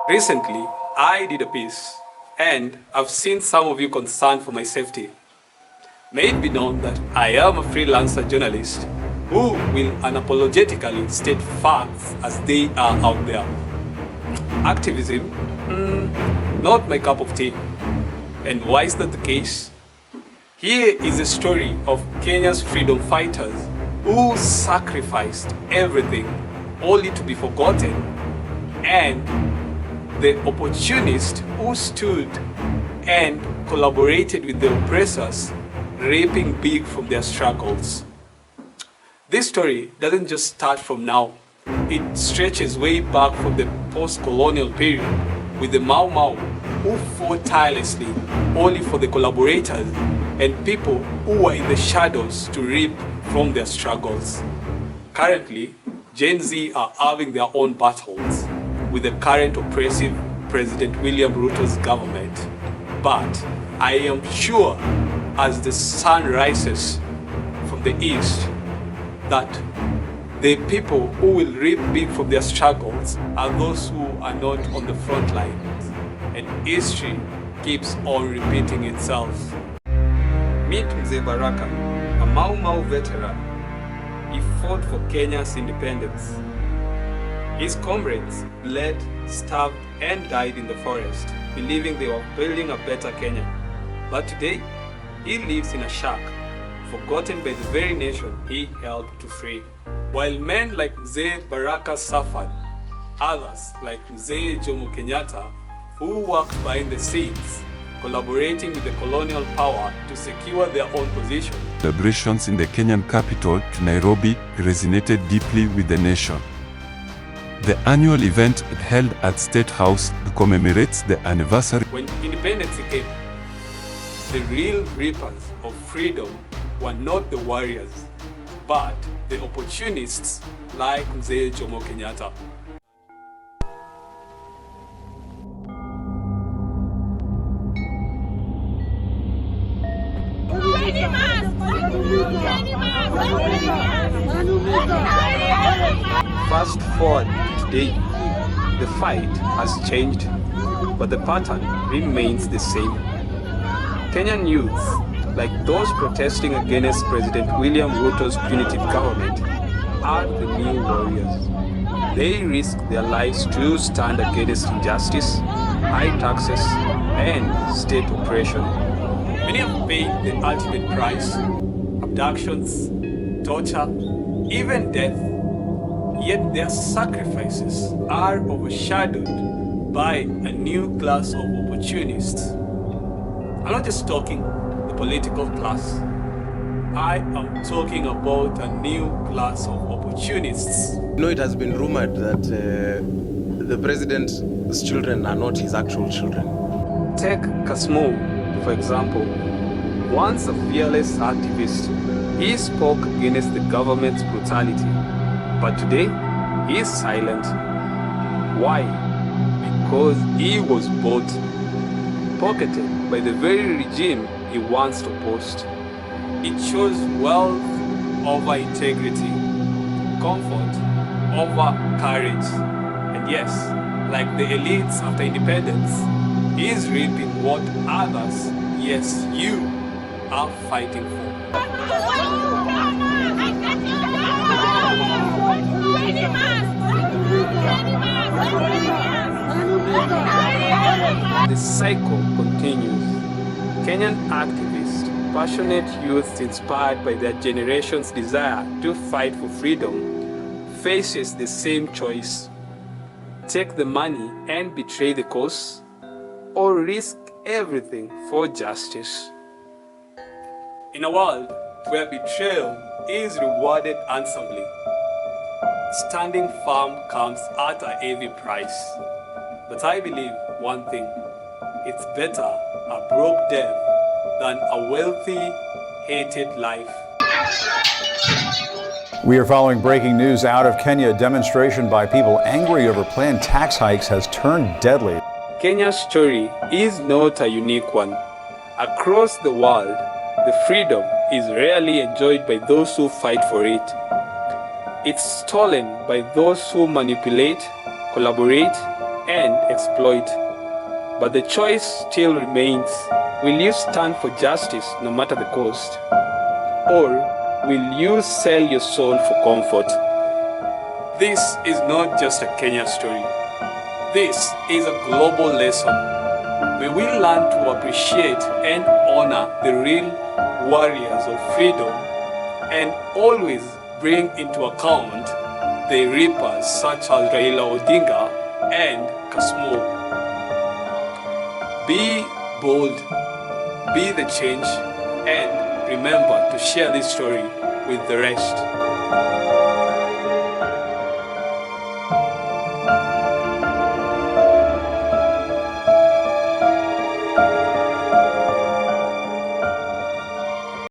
Recently, I did a piece, and I've seen some of you concerned for my safety. May it be known that I am a freelancer journalist who will unapologetically state facts as they are out there. Activism? Not my cup of tea. And why is that the case? Here is a story of Kenya's freedom fighters who sacrificed everything only to be forgotten, and the opportunists who stood and collaborated with the oppressors, reaping big from their struggles. This story doesn't just start from now. It stretches way back from the post-colonial period with the Mau Mau who fought tirelessly only for the collaborators and people who were in the shadows to reap from their struggles. Currently, Gen Z are having their own battles with the current oppressive President William Ruto's government. But I am sure as the sun rises from the east that the people who will reap big from their struggles are those who are not on the front lines. And history keeps on repeating itself. Meet Mzee Baraka, a Mau Mau veteran. He fought for Kenya's independence. His comrades bled, starved, and died in the forest, believing they were building a better Kenya. But today, he lives in a shack, forgotten by the very nation he helped to free. While men like Mzee Baraka suffered, others like Mzee Jomo Kenyatta, who worked behind the scenes, collaborating with the colonial power to secure their own position. Celebrations in the Kenyan capital, Nairobi, resonated deeply with the nation. The annual event held at State House commemorates the anniversary. When independence came, the real reapers of freedom were not the warriors, but the opportunists like Mzee Jomo Kenyatta. Fast forward to today, the fight has changed, but the pattern remains the same. Kenyan youth, like those protesting against President William Ruto's punitive government, are the new warriors. They risk their lives to stand against injustice, high taxes, and state oppression. Many have paid the ultimate price: abductions, torture, even death. Yet their sacrifices are overshadowed by a new class of opportunists. I'm not just talking the political class. I am talking about a new class of opportunists. It has been rumored that the president's children are not his actual children. Take Kasmo, for example. Once a fearless activist, he spoke against the government's brutality. But today, he is silent. Why? Because he was bought, pocketed by the very regime he once opposed. He chose wealth over integrity, comfort over courage. And yes, like the elites after independence, he is reaping what others, yes, you, are fighting for. The cycle continues. Kenyan activists, passionate youths inspired by their generation's desire to fight for freedom, faces the same choice. Take the money and betray the cause, or risk everything for justice. In a world where betrayal is rewarded handsomely, standing firm comes at a heavy price. But I believe one thing: it's better a broke death than a wealthy, hated life. We are following breaking news out of Kenya. A demonstration by people angry over planned tax hikes has turned deadly. Kenya's story is not a unique one. Across the world, the freedom is rarely enjoyed by those who fight for it. It's stolen by those who manipulate, collaborate, and exploit. But the choice still remains. Will you stand for justice no matter the cost? Or will you sell your soul for comfort? This is not just a Kenya story. This is a global lesson. May we learn to appreciate and honor the real warriors of freedom and always bring into account the reapers such as Raila Odinga and Kasmo. Be bold, be the change, and remember to share this story with the rest.